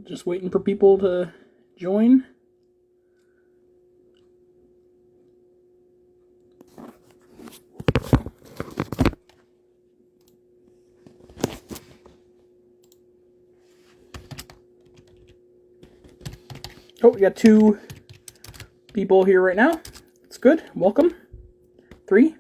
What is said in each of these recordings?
Just waiting for people to join. Oh, we got 2 people here right now. It's good. Welcome. 3.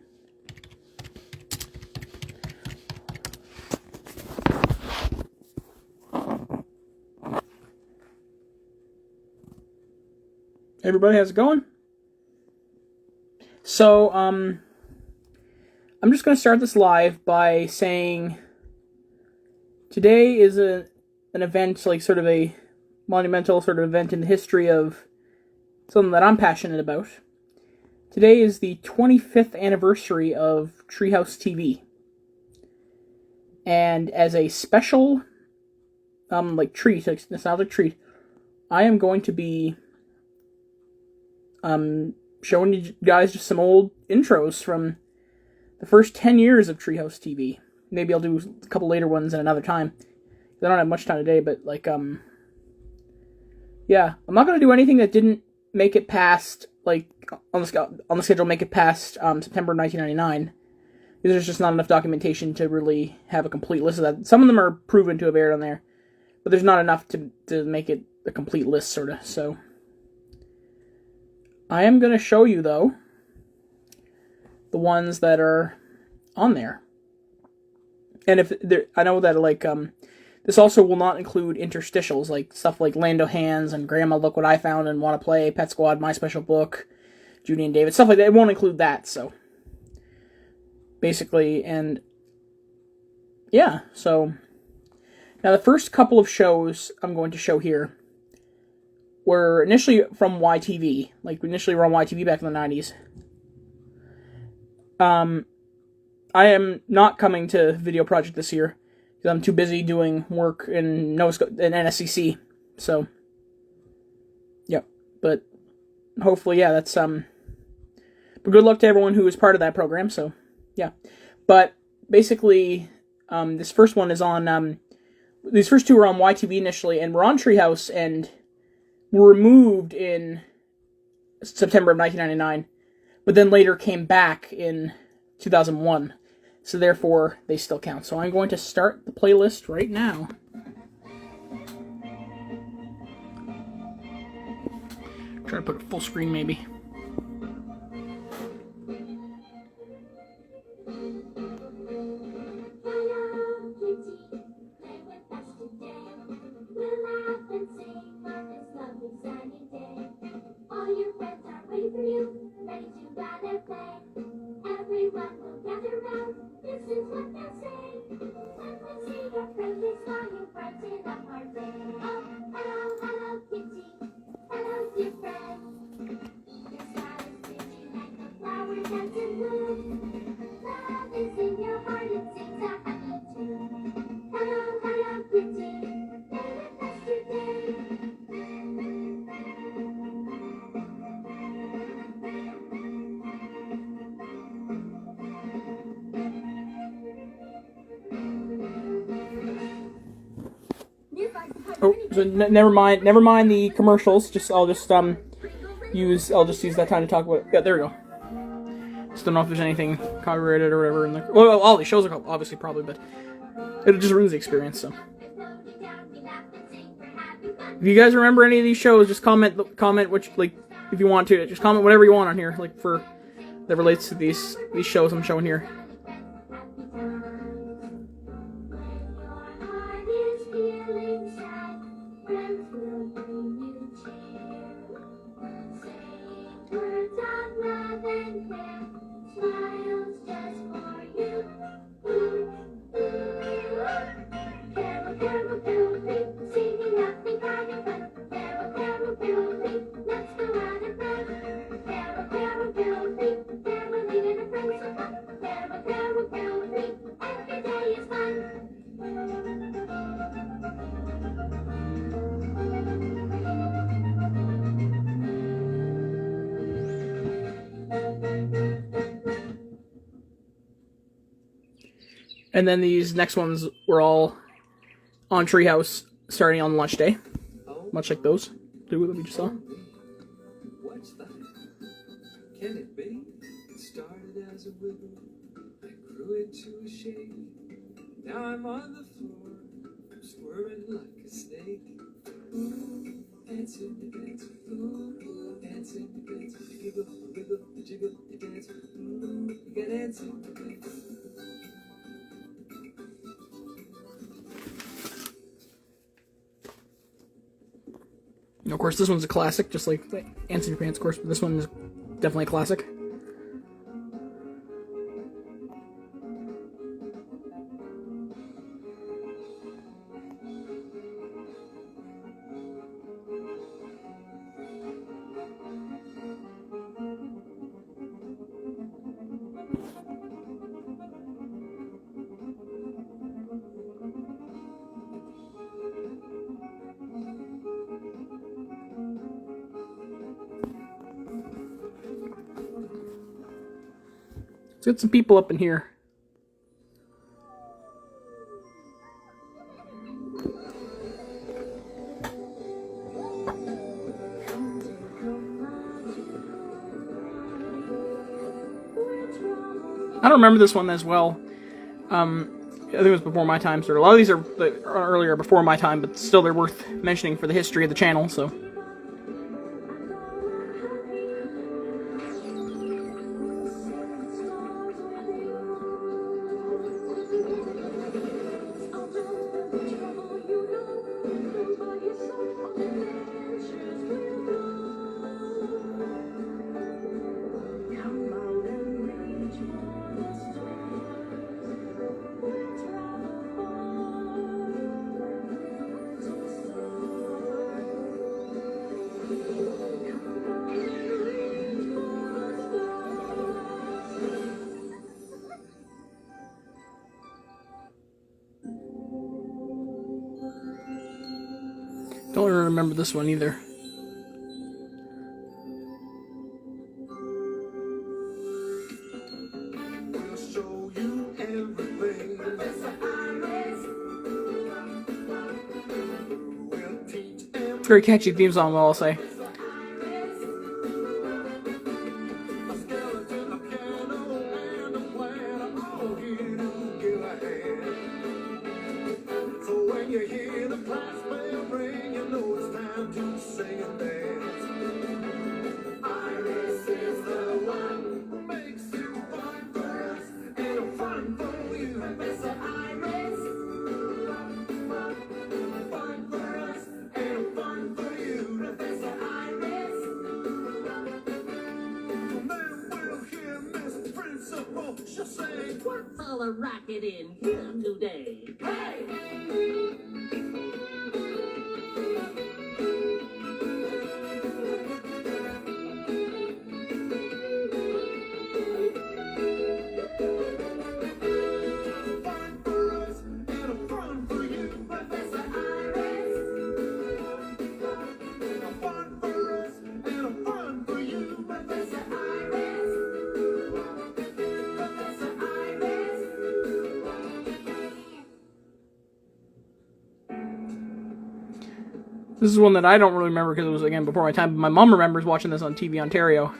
Everybody, how's it going? So, I'm just going to start this live by saying today is an event, like sort of a monumental sort of event in the history of something that I'm passionate about. Today is the 25th anniversary of Treehouse TV. And as a special, treat, it's not a treat, I am going to be showing you guys just some old intros from the first 10 years of Treehouse TV. Maybe I'll do a couple later ones at another time. I don't have much time today, but yeah, I'm not going to do anything that didn't make it past, on the schedule, make it past September 1999. Because there's just not enough documentation to really have a complete list of that. Some of them are proven to have aired on there, but there's not enough to make it a complete list, sort of, so I am going to show you, though, the ones that are on there. And I know that, this also will not include interstitials, like stuff like Lando Hands and Grandma Look What I Found and Wanna Play, Pet Squad, My Special Book, Judy and David, stuff like that. It won't include that, so basically, and yeah, so now the first couple of shows I'm going to show here were initially from YTV. Initially were on YTV back in the 90s. I am not coming to Video Project this year because I'm too busy doing work in NSCC. So, yep. But hopefully, yeah, that's but good luck to everyone who is part of that program. So, yeah. But basically, this first one is on. These first 2 were on YTV initially, and were on Treehouse, and were removed in September of 1999, but then later came back in 2001. So therefore, they still count. So I'm going to start the playlist right now. Try to put it full screen, maybe. Oh, so never mind the commercials. I'll just use that time to talk about. Yeah, there we go. Just don't know if there's anything copyrighted or whatever in the. Well, all these shows are obviously probably, but it just ruins the experience. So, if you guys remember any of these shows, just comment which, if you want to, just comment whatever you want on here, for that relates to these shows I'm showing here. And then these next ones were all on Treehouse starting on launch day. much like those two that we just saw. What's that? Can it be? It started as a wiggle, I grew into a shake. Now I'm on the floor, I'm squirming like a snake. Ooh, dancing, you dance. Ooh, dancing, you dance. You giggle, you wiggle, you jiggle, you dance. Ooh, you get dancing, you dance. And of course, this one's a classic, just like Ants in Your Pants, of course, but this one is definitely a classic. Let's get some people up in here. I don't remember this one as well. I think it was before my time, so a lot of these are earlier, before my time, but still they're worth mentioning for the history of the channel, so. Don't remember this one either. Very catchy theme song, I'll say. What's all the racket in here today? Hey! This is one that I don't really remember because it was, again, before my time, but my mom remembers watching this on TV Ontario.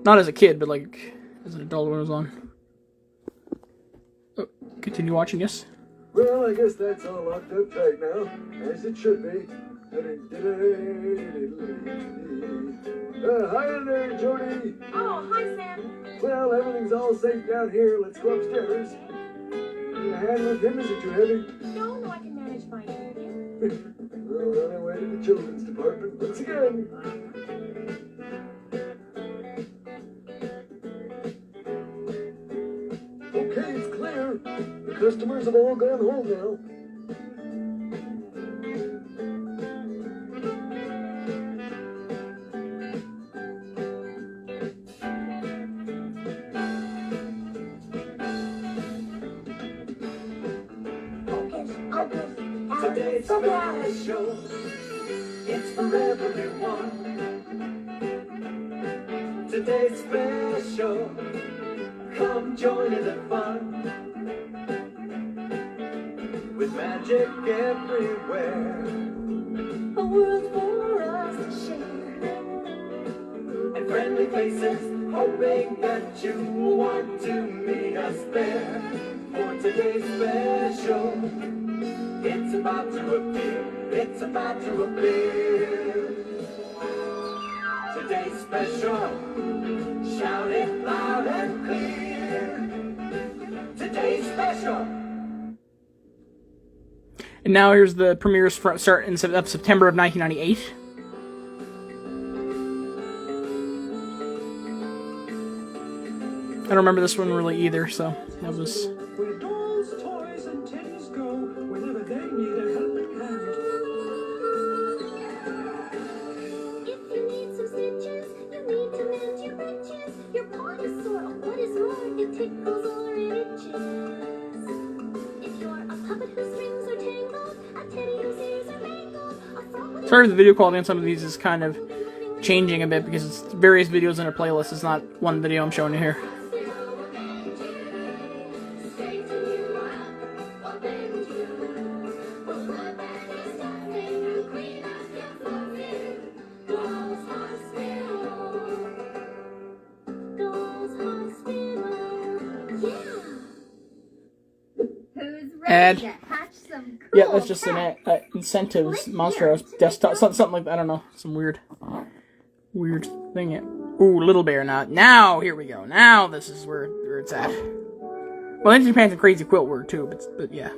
Not as a kid, but, like, as an adult when it was on. Oh, continue watching, yes? Well, I guess that's all locked up tight now, as it should be. Hi there, Jody. Oh, hi, Sam. Well, everything's all safe down here. Let's go upstairs. Your hand with him, is it too heavy? No, I can manage my own. Well, on our way to the children's department once again. Okay, it's clear. The customers have all gone home now. Today's special, it's for everyone. Today's special, come join in the fun. With magic everywhere, a world for us to share. And friendly faces, hoping that you want to meet us there. For today's special, it's about to appear, it's about to appear. Today's special, shout it loud and clear. Today's special. And now here's the premieres start in September of 1998. I don't remember this one really either, so that was... Where dolls, toys, and teddies go whenever they need a helping hand. If you need some stitches, you need to mend your britches. Your paw is sore, or what is more, it tickles or it itches. If you're a puppet whose strings are tangled, a teddy whose ears are mangled, a frog with... Sorry if the video quality on some of these is kind of changing a bit because it's various videos in a playlist. It's not one video I'm showing you here. Ad. Yeah, that's just an incentives, Monster House desktop, something like that. I don't know, some weird thing. Yeah. Ooh, Little Bear. Now here we go. Now this is where it's at. Well, Itsy Pants and Crazy Quilt were too, but yeah.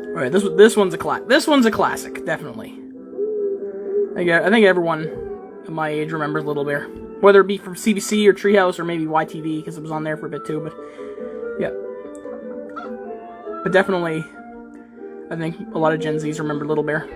All right, this one's a classic, definitely. I think everyone at my age remembers Little Bear. Whether it be from CBC or Treehouse or maybe YTV, because it was on there for a bit too, but yeah. But definitely, I think a lot of Gen Zs remember Little Bear.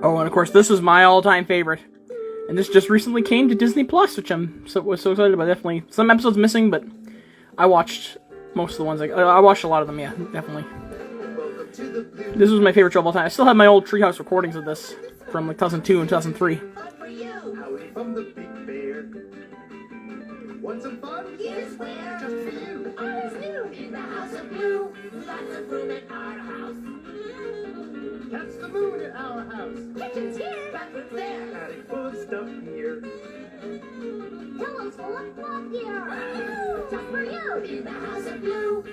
Oh, and of course, this was my all-time favorite. And this just recently came to Disney Plus, which was so excited about. Definitely. Some episodes missing, but I watched most of the ones. I watched a lot of them, yeah, definitely. This was my favorite show of all time. I still have my old Treehouse recordings of this from like 2002 and 2003. Howdy from the Big Bear. Want some fun? Here's where, Just for you. ours new, in the house of blue, lots of room at our house. Catch the moon at our house. Kitchen's here, bathroom's there, Attic full of stuff here. pillows full of fluff here. Just for you, in the house of blue.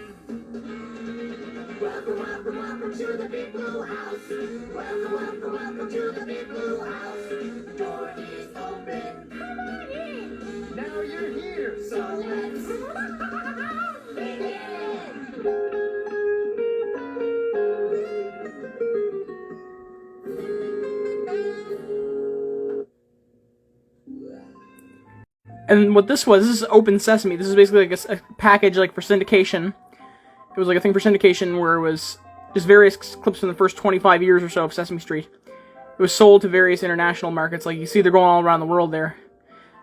Welcome, welcome, welcome to the big blue house. Welcome, welcome, welcome to the big blue house. Door is open. Come on in. Now you're here. So let's begin. And what this is Open Sesame. This is basically like a package like for syndication. It was like a thing for syndication where it was just various clips from the first 25 years or so of Sesame Street. It was sold to various international markets. Like you see, they're going all around the world there.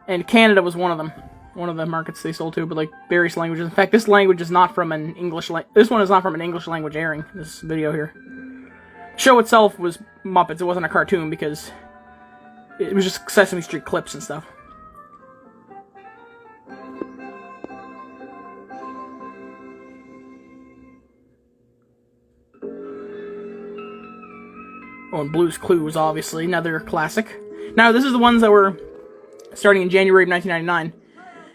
And Canada was one of them. One of the markets they sold to, but like various languages. In fact, this language is not from an this one is not from an English language airing, this video here. The show itself was Muppets. It wasn't a cartoon because it was just Sesame Street clips and stuff. Oh, and Blue's Clues, obviously, another classic. Now, this is the ones that were starting in January of 1999.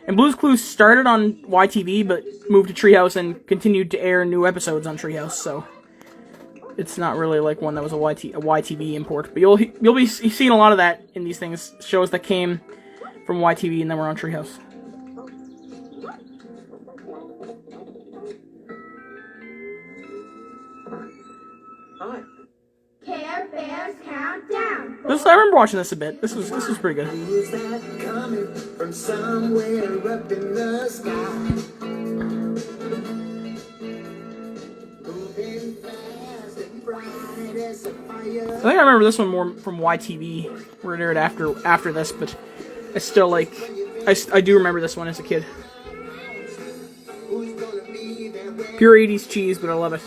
And Blue's Clues started on YTV, but moved to Treehouse and continued to air new episodes on Treehouse, so it's not really like one that was a YTV import. But you'll be seeing a lot of that in these things, shows that came from YTV and then were on Treehouse. Hi. Care Bears Countdown. I remember watching this a bit. This was pretty good. Who's that coming from somewhere up in the sky? I think I remember this one more from YTV, where it aired after this, but I still like... I do remember this one as a kid. Pure 80s cheese, but I love it.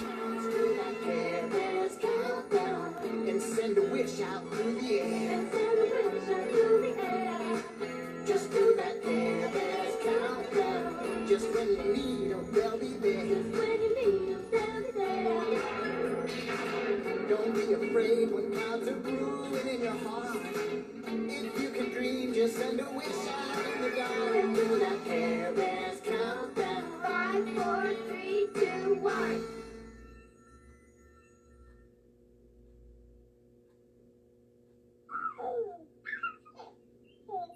Don't be afraid when clouds are brewing in your heart. If you can dream, just send a wish out in the dark. And do that Care Bears countdown. 5, 4, 3, 2, 1.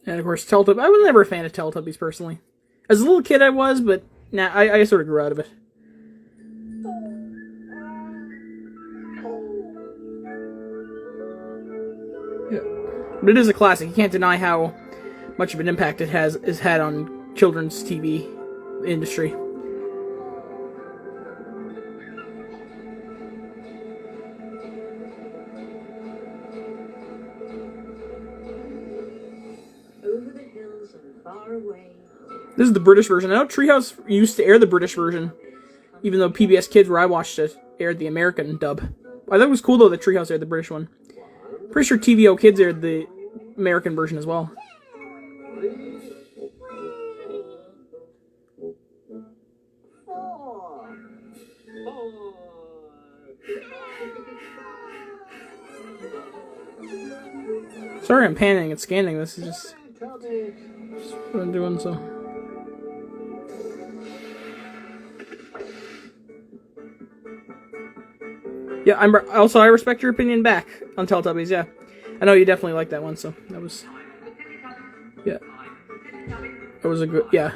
And of course, Teletubbies. I was never a fan of Teletubbies personally. As a little kid, I was, but nah, I sort of grew out of it. Yeah. But it is a classic. You can't deny how much of an impact it has had on children's TV industry. Over the hills and far away. This is the British version. I know Treehouse used to air the British version, even though PBS Kids, where I watched it, aired the American dub. I thought it was cool, though, that Treehouse aired the British one. Pretty sure TVO Kids aired the American version as well. Sorry I'm panning and scanning. This is just what I'm doing, so... Yeah, I respect your opinion back on Teletubbies, yeah. I know you definitely like that one, so that was... Yeah. That was a good... Yeah.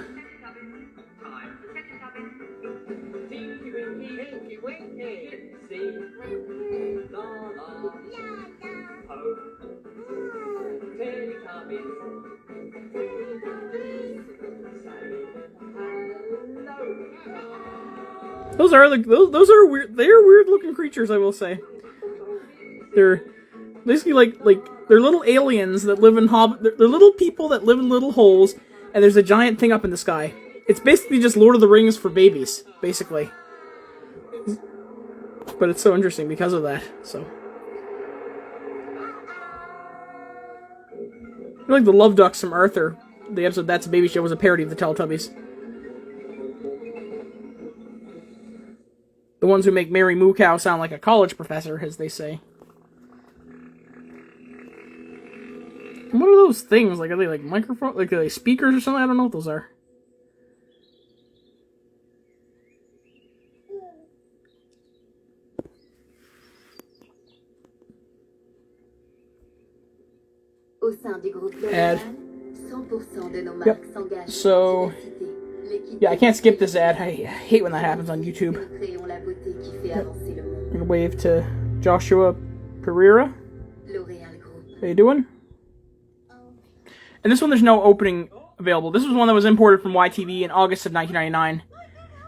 Those are weird. They are weird looking creatures, I will say. They're basically like they're little aliens that live in they're little people that live in little holes, and there's a giant thing up in the sky. It's basically just Lord of the Rings for babies, basically. But it's so interesting because of that. So, like the Love Ducks from Arthur. The episode That's a Baby Show was a parody of the Teletubbies. The ones who make Mary Moo Cow sound like a college professor, as they say. And what are those things? Like, are they like microphones? Like, are they speakers or something? I don't know what those are. Ad. Yep. So, yeah, I can't skip this ad. I hate when that happens on YouTube. Yep. I'm gonna wave to Joshua Pereira. How you doing? And this one, there's no opening available. This was one that was imported from YTV in August of 1999.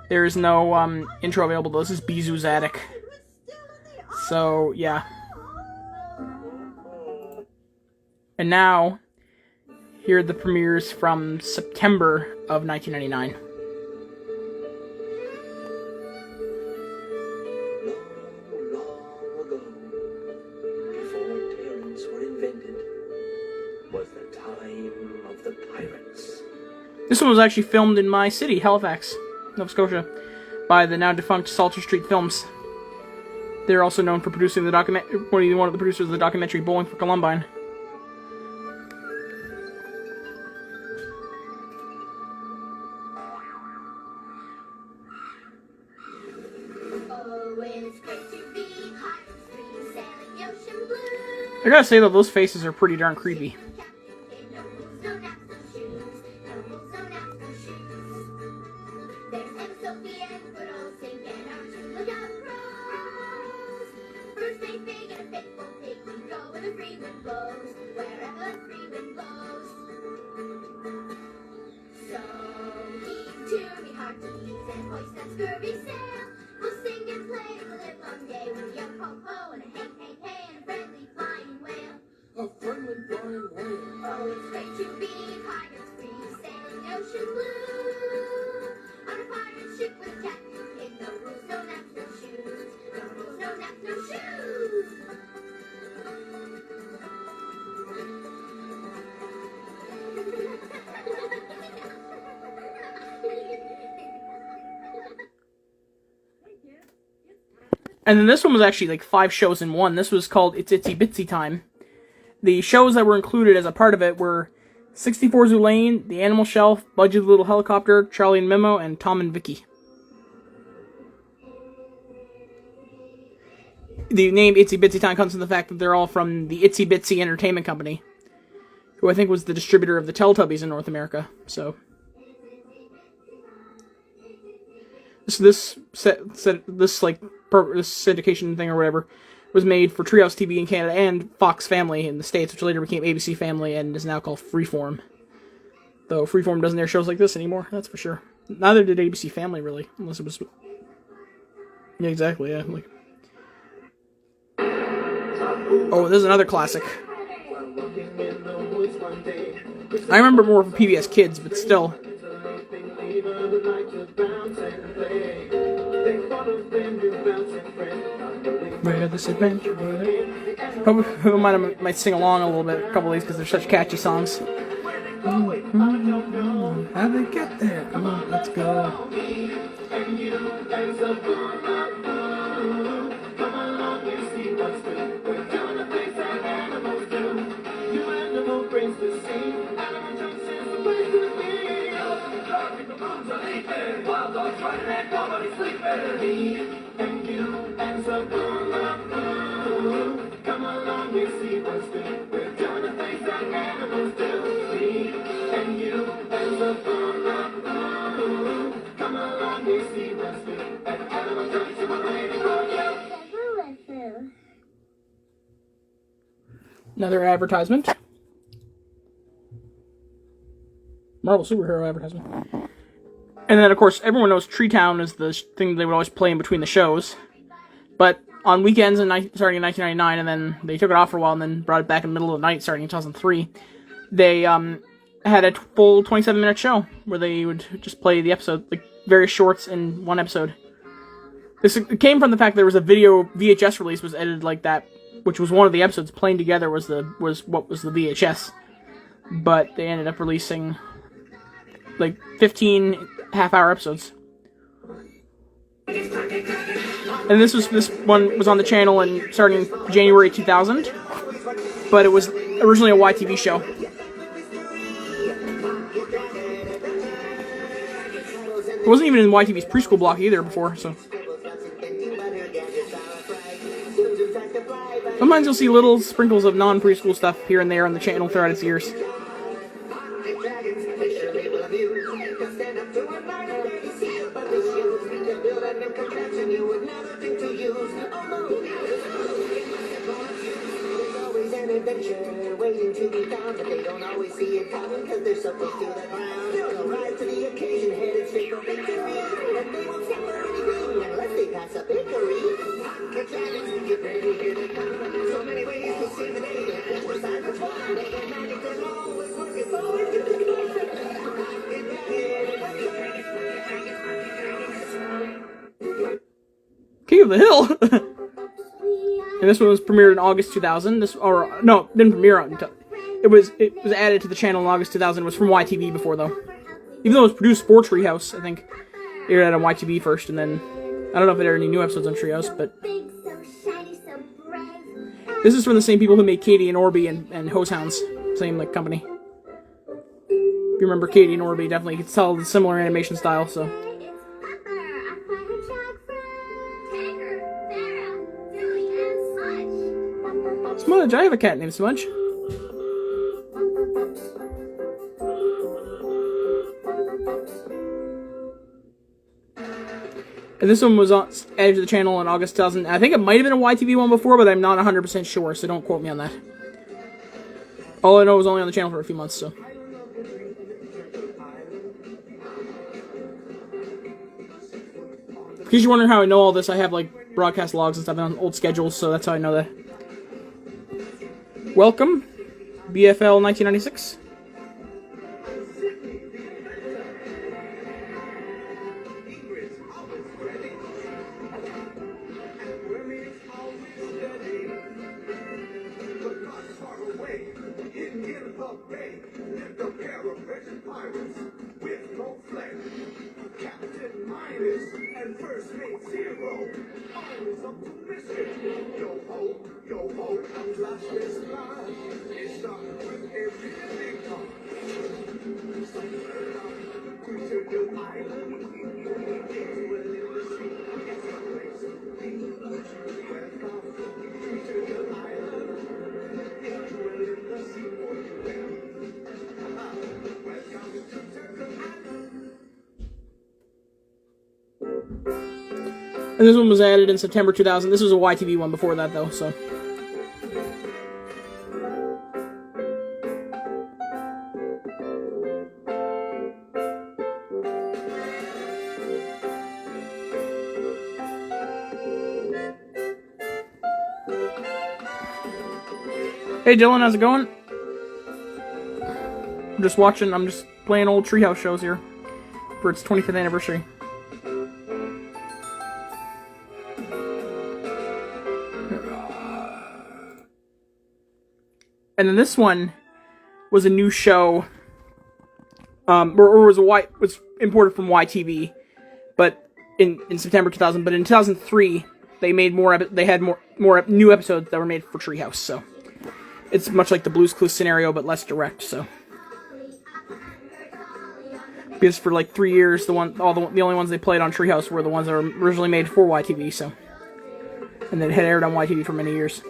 There is no intro available, though. This is Beezoo's Attic. So, yeah. And now, here are the premieres from September of 1999. Long ago, before parents were invented, was the time of the pirates. This one was actually filmed in my city, Halifax, Nova Scotia, by the now defunct Salter Street Films. They're also known for producing the one of the producers of the documentary Bowling for Columbine. I gotta say though, those faces are pretty darn creepy. We'll sing and play, we'll live long day with a young ho-ho and a hey, hey, hey, and a friendly And then this one was actually like 5 shows in one. This was called It's Itsy Bitsy Time. The shows that were included as a part of it were 64 Zoo Lane, The Animal Shelf, Budgie the Little Helicopter, Charlie and Memo, and Tom and Vicky. The name Itsy Bitsy Time comes from the fact that they're all from the Itsy Bitsy Entertainment Company, who I think was the distributor of the Teletubbies in North America. So this syndication thing or whatever was made for Treehouse TV in Canada and Fox Family in the States, which later became ABC Family and is now called Freeform. Though Freeform doesn't air shows like this anymore, that's for sure. Neither did ABC Family, really, unless it was... Yeah, exactly, yeah. Like... Oh, this is another classic. I remember more from PBS Kids, but still... Where this adventure? Who might sing along a little bit, a couple of these, because they're such catchy songs. How they get there? Come on, let's go. Wild dogs running and nobody sleeping. Me and you and Zoboomafoo. Come along, we see what's new. We're doing the things that animals do. Me and you and Zoboomafoo. Come along, we see what's new. And animal junction, we're waiting for you. Zoboomafoo. Another advertisement. Marvel superhero advertisement. And then, of course, everyone knows Treetown is the thing they would always play in between the shows. But on weekends starting in 1999, and then they took it off for a while and then brought it back in the middle of the night starting in 2003, they had a full 27-minute show where they would just play the episode, like various shorts in one episode. This came from the fact that there was a video VHS release was edited like that, which was one of the episodes. Playing Together was what was the VHS. But they ended up releasing like 15 half-hour episodes. And this one was on the channel and starting in January 2000, but it was originally a YTV show. It wasn't even in YTV's preschool block either before, so. Sometimes you'll see little sprinkles of non-preschool stuff here and there on the channel throughout its years. Waiting to be found, but they don't always see it coming because they're so close to the ground. They'll rise to the occasion, headed straight for victory, and they won't stop for anything unless they pass a bakery. The dragons get ready, here they come. So many ways to save the day, and besides the fun, they can manage them always working forward to the King of the Hill! And this one was premiered in August 2000. Didn't premiere until it was added to the channel in August 2000. It was from YTV before, though. Even though it was produced for Treehouse, I think it aired on YTV first, and then I don't know if it aired any new episodes on Treehouse, but this is from the same people who made Katie and Orby and Hose Hounds, same like company. If you remember Katie and Orby, definitely you could tell the similar animation style. So. Smudge, I have a cat named Smudge. And this one was added to the channel in August 2000. I think it might have been a YTV one before, but I'm not 100% sure, so don't quote me on that. All I know was only on the channel for a few months, so. In case you're wondering how I know all this, I have like broadcast logs and stuff on old schedules, so that's how I know that. Welcome, BFL 1996. and first mate zero. Always up to mission. Yo ho, I'm flash this line. It started with a really car. Somewhere up to the island. It's well in the sea. It's a place to be. Welcome to the island. It's well in the sea for you and me. Welcome to Turtle Island. And this one was added in September 2000. This was a YTV one before that, though, so. Hey Dylan, how's it going? I'm just playing old Treehouse shows here for its 25th anniversary. And then this one was a new show, or was imported from YTV, but in September 2000. But in 2003, they made they had more new episodes that were made for Treehouse. So it's much like the Blue's Clues scenario, but less direct. So because for like 3 years, the only ones they played on Treehouse were the ones that were originally made for YTV. So and then it had aired on YTV for many years.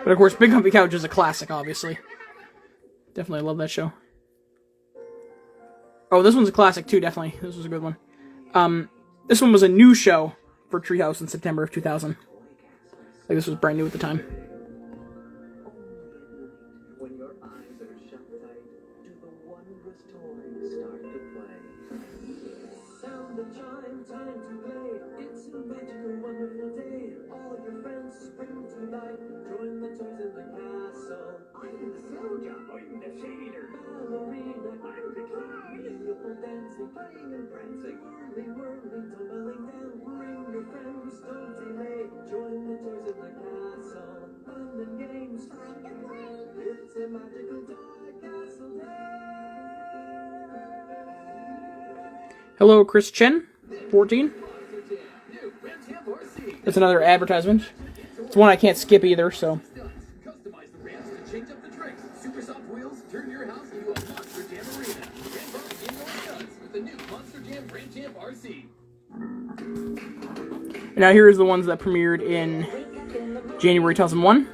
But of course, Big Comfy Couch is a classic, obviously. Definitely love that show. Oh, this one's a classic too, definitely. This was a good one. This one was a new show for Treehouse in September of 2000. Like this was brand new at the time. When your eyes are shut tight, do the wondrous toys start to play? Sound the chime, time to play. It's a magical, wonderful day. All your friends spring to life. Join the toys in the castle. I'm the soldier. I'm the cheater. Ballerina. I'm the clown. Beautiful dancing, playing and prancing. Whirling, tumbling down. Bring your friends, don't delay. Join the toys in the castle. Fun and games. It's a magical toy castle day. Hello, Chris Chen, 14. That's another advertisement. It's one I can't skip either, so. Customize the ramps to change up the tricks. Super soft wheels turn your house into a Monster Jam arena. Get both indoor studs with the new Monster Jam Ramp Jam RC. And now here's the ones that premiered in January 2001.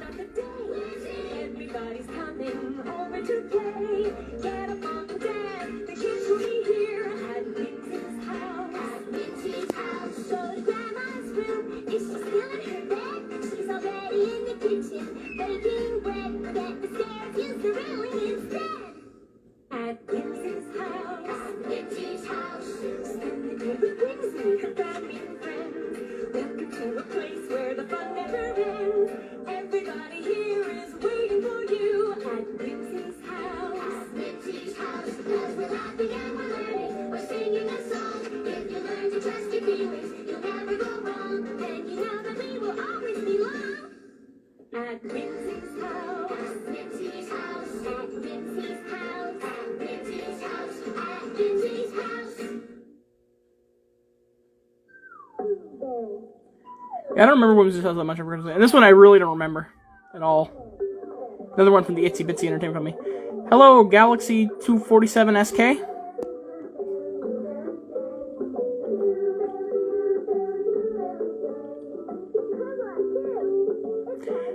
Everybody's coming over to play. Get up on the deck. The kids will be here at Wimzie's house. At Wimzie's house. So to Grandma's room. Is she still in her bed? She's already in the kitchen baking bread. Get the stairs, use the railing instead. At Wimzie's house. At Wimzie's house. Spend the day with Wimzie, her fabulous friends. Welcome to a place where the fun never ends. Everybody here is waiting for you at Wimzie's house. At Wimzie's house, because we're laughing and we're learning. We're singing a song. If you learn to trust your feelings, you'll never go wrong. Then you know that we will always belong. At Wimzie's house. At Wimzie's house. At Wimzie's house. At Wimzie's house. At Wimzie's house. Yeah, I don't remember Wimzie's house that much. And this one I really don't remember at all. Another one from the Itsy Bitsy Entertainment Company. Hello, Galaxy 247 SK.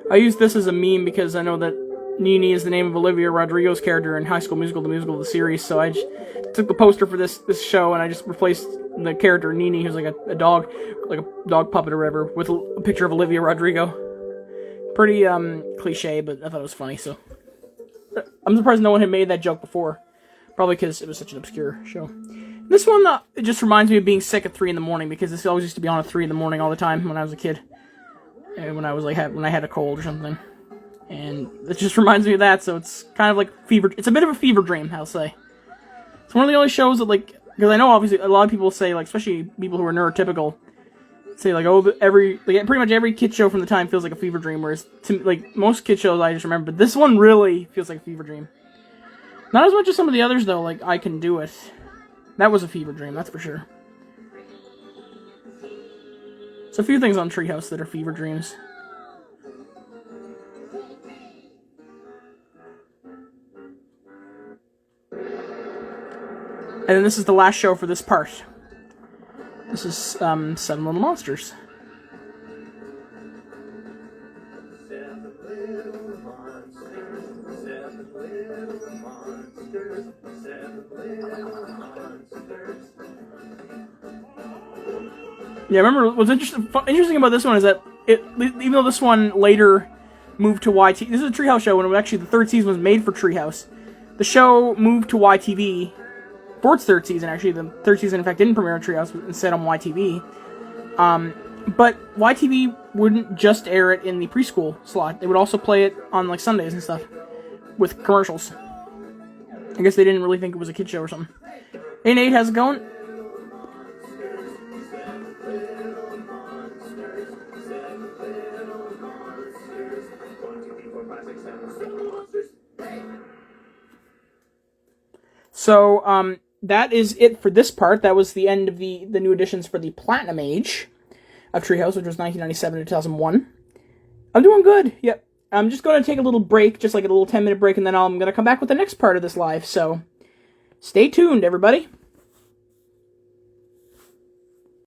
I use this as a meme because I know that Nini is the name of Olivia Rodrigo's character in High School Musical, the musical, the series. So I just took the poster for this show and I just replaced the character Nini, who's like a dog, like a dog puppet or whatever, with a picture of Olivia Rodrigo. Pretty cliche, but I thought it was funny. So I'm surprised no one had made that joke before. Probably because it was such an obscure show. This one, it just reminds me of being sick at 3 in the morning, because this always used to be on at 3 in the morning all the time when I was a kid. When I was like, when I had a cold or something. And it just reminds me of that, so it's kind of like fever. It's a bit of a fever dream, I'll say. It's one of the only shows that, like, because I know obviously a lot of people say, like, especially people who are neurotypical, say like, oh, pretty much every kid show from the time feels like a fever dream, whereas like most kid shows I just remember, but this one really feels like a fever dream. Not as much as some of the others though, like I Can Do It. That was a fever dream, that's for sure. So a few things on Treehouse that are fever dreams. And then this is the last show for this part. This is 7 Little Monsters. Yeah, I remember what's interesting about this one is that even though this one later moved to YT, this is a Treehouse show, when actually the 3rd season was made for Treehouse. The show moved to YTV for its 3rd season. Actually, the 3rd season, in fact, didn't premiere on Treehouse, but instead on YTV. But YTV wouldn't just air it in the preschool slot. They would also play it on like Sundays and stuff with commercials. I guess they didn't really think it was a kid show or something. Hey Nate, how's it going? So, that is it for this part. That was the end of the new additions for the Platinum Age of Treehouse, which was 1997 to 2001. I'm doing good, yep. I'm just going to take a little break, just like a little 10-minute break, and then I'm going to come back with the next part of this live, so stay tuned, everybody.